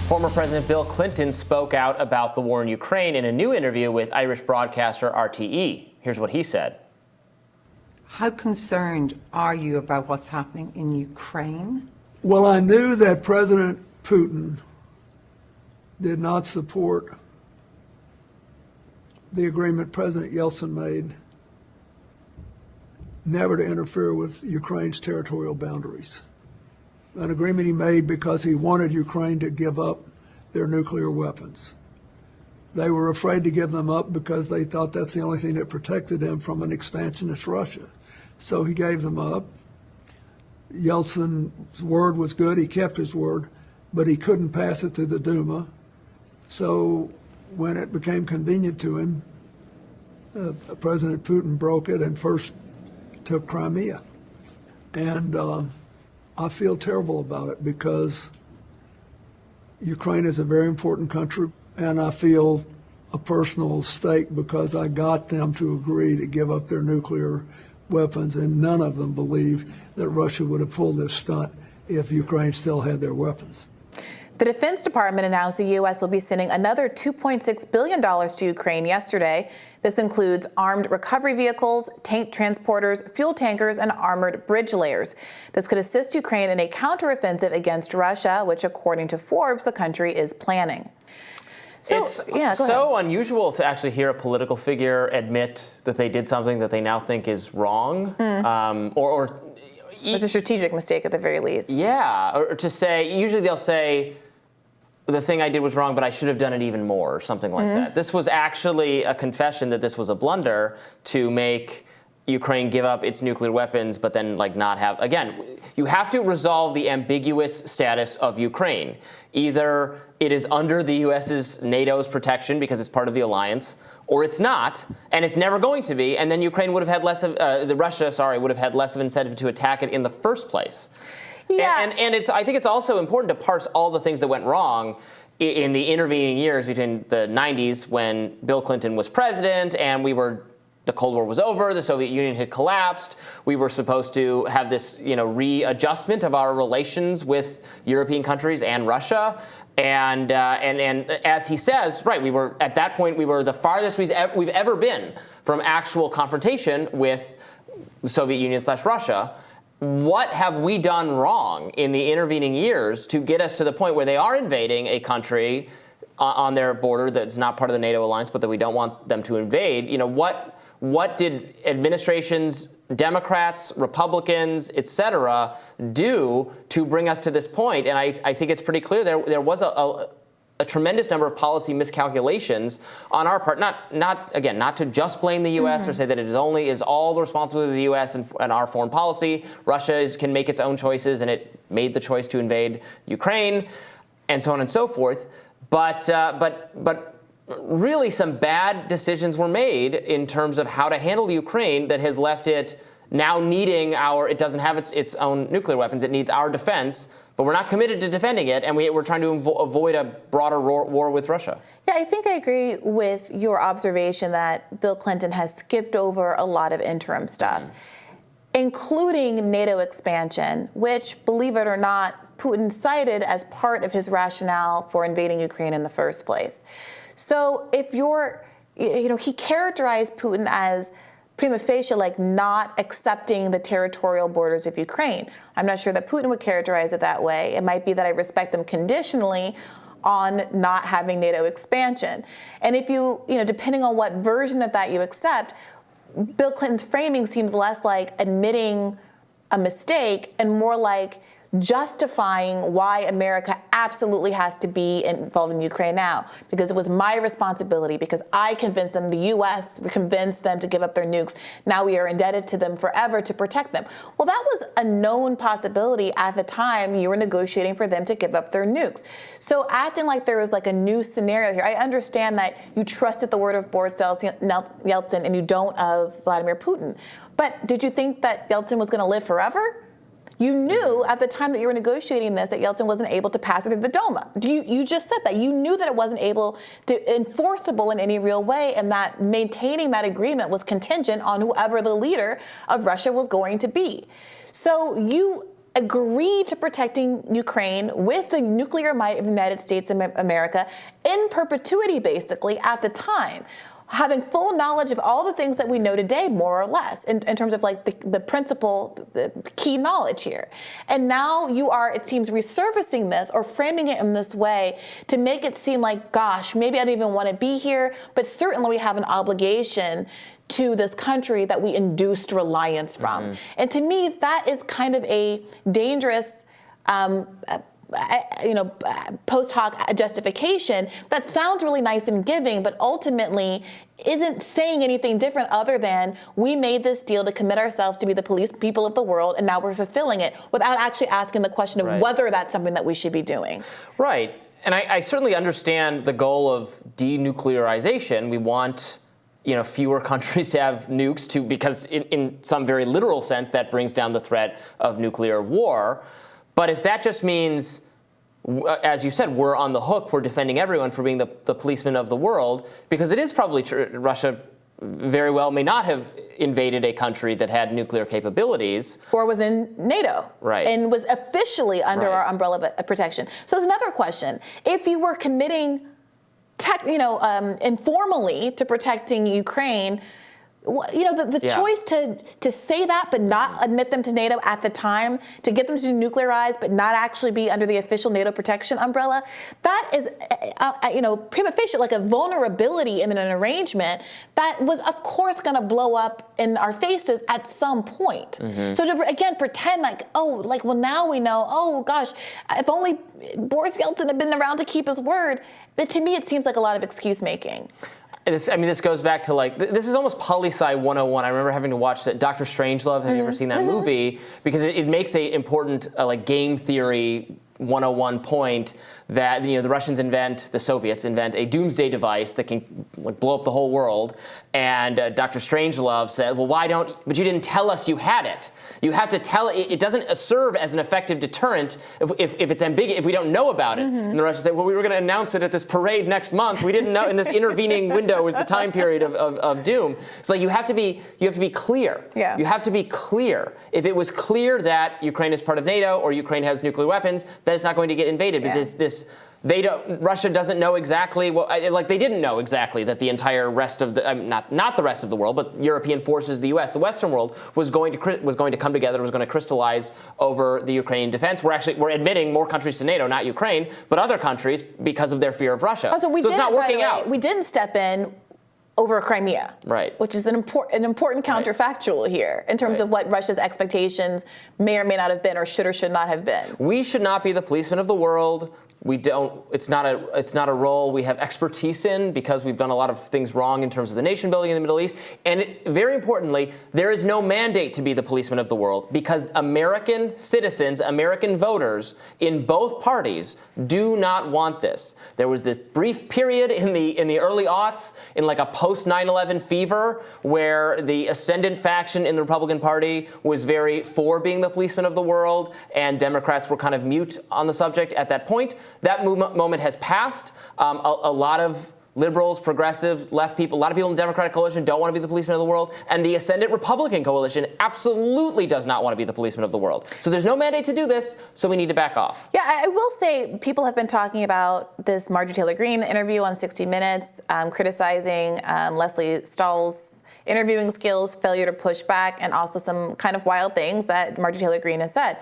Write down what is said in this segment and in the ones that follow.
Former President Bill Clinton spoke out about the war in Ukraine in a new interview with Irish broadcaster RTE. Here's what he said. How concerned are you about what's happening in Ukraine? Well, I knew that President Putin did not support the agreement President Yeltsin made never to interfere with Ukraine's territorial boundaries. An agreement he made because he wanted Ukraine to give up their nuclear weapons. They were afraid to give them up because they thought that's the only thing that protected them from an expansionist Russia. So he gave them up. Yeltsin's word was good, he kept his word, but he couldn't pass it through the Duma. So when it became convenient to him, President Putin broke it and first took Crimea. And I feel terrible about it because Ukraine is a very important country, and I feel a personal stake because I got them to agree to give up their nuclear weapons, and none of them believe that Russia would have pulled this stunt if Ukraine still had their weapons. The Defense Department announced the U.S. will be sending another $2.6 billion to Ukraine yesterday. This includes armed recovery vehicles, tank transporters, fuel tankers, and armored bridge layers. This could assist Ukraine in a counteroffensive against Russia, which, according to Forbes, the country is planning. It's so unusual to actually hear a political figure admit that they did something that they now think is wrong, It's a strategic mistake at the very least. Yeah, or to say, usually they'll say, the thing I did was wrong, but I should have done it even more, or something like that. This was actually a confession that this was a blunder to make Ukraine give up its nuclear weapons, but then not have, again, you have to resolve the ambiguous status of Ukraine. Either it is under the US's, NATO's protection because it's part of the alliance, or it's not, and it's never going to be, and then Ukraine would have had less of, Russia would have had less of incentive to attack it in the first place. Yeah. And I think it's also important to parse all the things that went wrong in the intervening years between the 90s when Bill Clinton was president and the Cold War was over, the Soviet Union had collapsed, we were supposed to have this readjustment of our relations with European countries and Russia. And as he says, right, at that point we were the farthest we've ever been from actual confrontation with the Soviet Union / Russia. What have we done wrong in the intervening years to get us to the point where they are invading a country on their border that's not part of the NATO alliance, but that we don't want them to invade? What did administrations, Democrats, Republicans, et cetera, do to bring us to this point? And I think it's pretty clear there was a tremendous number of policy miscalculations on our part. Not to just blame the U.S. or say that it is all the responsibility of the U.S. and our foreign policy. Russia can make its own choices, and it made the choice to invade Ukraine, and so on and so forth. But really, some bad decisions were made in terms of how to handle Ukraine that has left it now needing it doesn't have its own nuclear weapons. It needs our defense. But we're not committed to defending it, and we're trying to avoid a broader war with Russia. Yeah, I think I agree with your observation that Bill Clinton has skipped over a lot of interim stuff, including NATO expansion, which, believe it or not, Putin cited as part of his rationale for invading Ukraine in the first place. So if he characterized Putin as prima facie not accepting the territorial borders of Ukraine. I'm not sure that Putin would characterize it that way. It might be that I respect them conditionally on not having NATO expansion. And if depending on what version of that you accept, Bill Clinton's framing seems less like admitting a mistake and more like justifying why America absolutely has to be involved in Ukraine now, because it was my responsibility, because I convinced them, the U.S. convinced them to give up their nukes. Now we are indebted to them forever to protect them. Well, that was a known possibility at the time you were negotiating for them to give up their nukes. So acting like there was a new scenario here, I understand that you trusted the word of Boris Yeltsin and you don't of Vladimir Putin. But did you think that Yeltsin was going to live forever? You knew at the time that you were negotiating this that Yeltsin wasn't able to pass it through the Duma. You just said that. You knew that it wasn't able to enforceable in any real way, and that maintaining that agreement was contingent on whoever the leader of Russia was going to be. So you agreed to protecting Ukraine with the nuclear might of the United States of America in perpetuity, basically, at the time, having full knowledge of all the things that we know today, more or less, in terms of like the principle, the key knowledge here. And now you are, it seems, resurfacing this or framing it in this way to make it seem like, gosh, maybe I don't even want to be here, but certainly we have an obligation to this country that we induced reliance from. And to me, that is kind of a dangerous post hoc justification that sounds really nice and giving, but ultimately isn't saying anything different other than we made this deal to commit ourselves to be the police people of the world, and now we're fulfilling it without actually asking the question of whether that's something that we should be doing. Right. And I certainly understand the goal of denuclearization. We want fewer countries to have nukes because in some very literal sense, that brings down the threat of nuclear war. But if that just means, as you said, we're on the hook for defending everyone, for being the policeman of the world, because it is probably true, Russia very well may not have invaded a country that had nuclear capabilities. Or was in NATO. Right. And was officially under our umbrella of protection. So there's another question. If you were committing informally to protecting Ukraine, the choice to say that but not admit them to NATO at the time, to get them to denuclearize but not actually be under the official NATO protection umbrella, that is, prima facie like a vulnerability in an arrangement that was, of course, going to blow up in our faces at some point. So to, again, pretend now we know, oh, gosh, if only Boris Yeltsin had been around to keep his word, but to me it seems like a lot of excuse making. This goes back to this is almost poli-sci 101. I remember having to watch that Dr. Strangelove. Have you ever seen that movie? Because it makes a important game theory 101 point that the Russians the Soviets invent a doomsday device that can blow up the whole world. And Dr. Strangelove said, well, but you didn't tell us you had it. You have to tell it doesn't serve as an effective deterrent if it's ambiguous, if we don't know about it. And the Russians say, well, we were going to announce it at this parade next month. We didn't know, and this intervening window is the time period of doom. It's like you have to be clear. Yeah. You have to be clear. If it was clear that Ukraine is part of NATO or Ukraine has nuclear weapons, then it's not going to get invaded. Because Russia doesn't know exactly they didn't know exactly that the entire rest of the not the rest of the world, but European forces, the U.S., the Western world was going to come together, was going to crystallize over the Ukrainian defense. We're admitting more countries to NATO, not Ukraine, but other countries because of their fear of Russia. So it's not working out. We didn't step in over Crimea, right? Which is an important counterfactual here in terms of what Russia's expectations may or may not have been, or should not have been. We should not be the policemen of the world. We don't. It's not a role we have expertise in because we've done a lot of things wrong in terms of the nation building in the Middle East. And very importantly, there is no mandate to be the policeman of the world because American citizens, American voters in both parties do not want this. There was this brief period in the early aughts, in a post 9/11 fever, where the ascendant faction in the Republican Party was very for being the policeman of the world, and Democrats were kind of mute on the subject at that point. That moment has passed. A lot of liberals, progressives, left people, a lot of people in the Democratic coalition don't want to be the policeman of the world. And the ascendant Republican coalition absolutely does not want to be the policeman of the world. So there's no mandate to do this, so we need to back off. Yeah, I will say people have been talking about this Marjorie Taylor Greene interview on 60 Minutes, criticizing Lesley Stahl's interviewing skills, failure to push back, and also some kind of wild things that Marjorie Taylor Greene has said.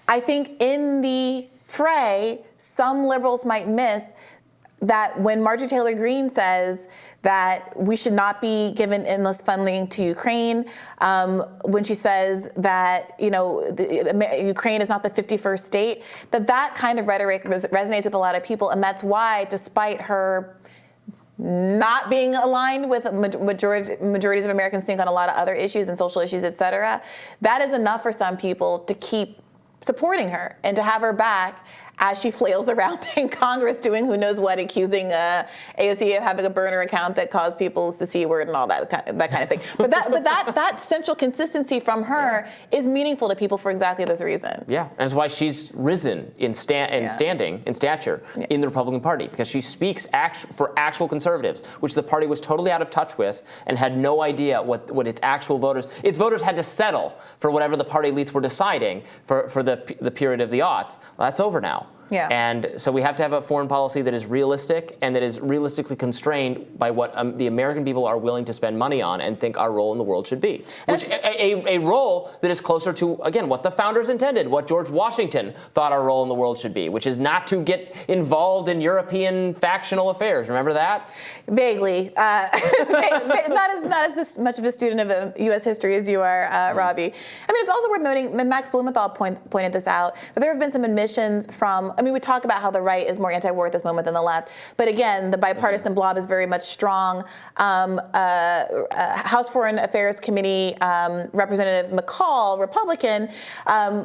I think in the fray, some liberals might miss that when Marjorie Taylor Greene says that we should not be given endless funding to Ukraine, when she says that Ukraine is not the 51st state, that kind of rhetoric resonates with a lot of people, and that's why, despite her not being aligned with majorities of Americans think on a lot of other issues and social issues, et cetera, that is enough for some people to keep supporting her and to have her back as she flails around in Congress doing who knows what, accusing AOC of having a burner account that caused people the C word and all that kind of thing. But that central consistency from her is meaningful to people for exactly this reason. Yeah, and that's why she's risen in standing, in stature in the Republican Party, because she speaks for actual conservatives, which the party was totally out of touch with and had no idea what its actual voters had to settle for whatever the party elites were deciding for the period of the aughts. Well, that's over now. Yeah. And so we have to have a foreign policy that is realistic and that is realistically constrained by what the American people are willing to spend money on and think our role in the world should be. Which a role that is closer to, again, what the founders intended, what George Washington thought our role in the world should be, which is not to get involved in European factional affairs. Remember that? Vaguely. Not as much of a student of U.S. history as you are, Robby. I mean, it's also worth noting, and Max Blumenthal pointed this out, that there have been some admissions from, I mean, we talk about how the right is more anti-war at this moment than the left, but again, the bipartisan blob is very much strong. House Foreign Affairs Committee Representative McCall, Republican,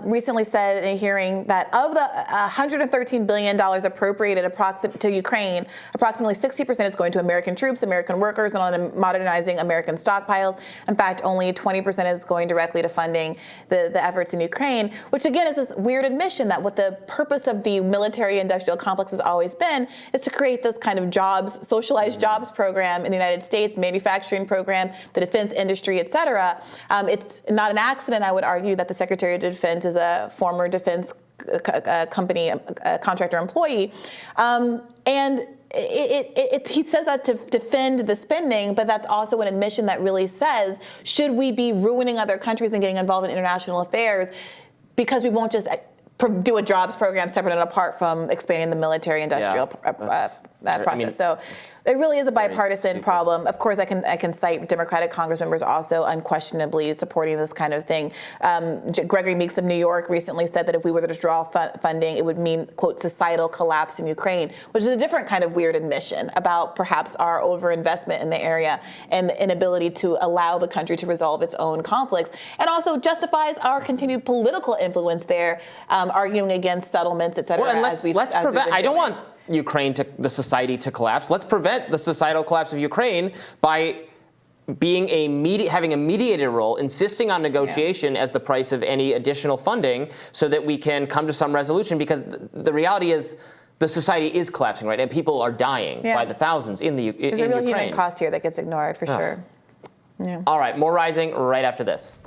recently said in a hearing that of the $113 billion appropriated to Ukraine, approximately 60% is going to American troops, American workers, and on modernizing American stockpiles. In fact, only 20% is going directly to funding the efforts in Ukraine, which again is this weird admission that what the purpose of the military-industrial complex has always been is to create this kind of jobs, socialized jobs program in the United States, manufacturing program, the defense industry, et cetera. It's not an accident, I would argue, that the Secretary of Defense is a former defense company contractor employee. And he says that to defend the spending, but that's also an admission that really says, should we be ruining other countries and getting involved in international affairs because we won't just do a jobs program separate and apart from expanding the military-industrial process. I mean, so it really is a bipartisan problem. Of course, I can cite Democratic Congress members also unquestionably supporting this kind of thing. Gregory Meeks of New York recently said that if we were to withdraw funding, it would mean, quote, societal collapse in Ukraine, which is a different kind of weird admission about perhaps our overinvestment in the area and the inability to allow the country to resolve its own conflicts, and also justifies our continued political influence there, arguing against settlements, et cetera. Well, and let's prevent. I don't want Ukraine the society to collapse. Let's prevent the societal collapse of Ukraine by being having a mediator role, insisting on negotiation as the price of any additional funding, so that we can come to some resolution. Because the reality is, the society is collapsing, right, and people are dying by the thousands in Ukraine. There's a real human cost here that gets ignored, for sure. All right, more Rising right after this.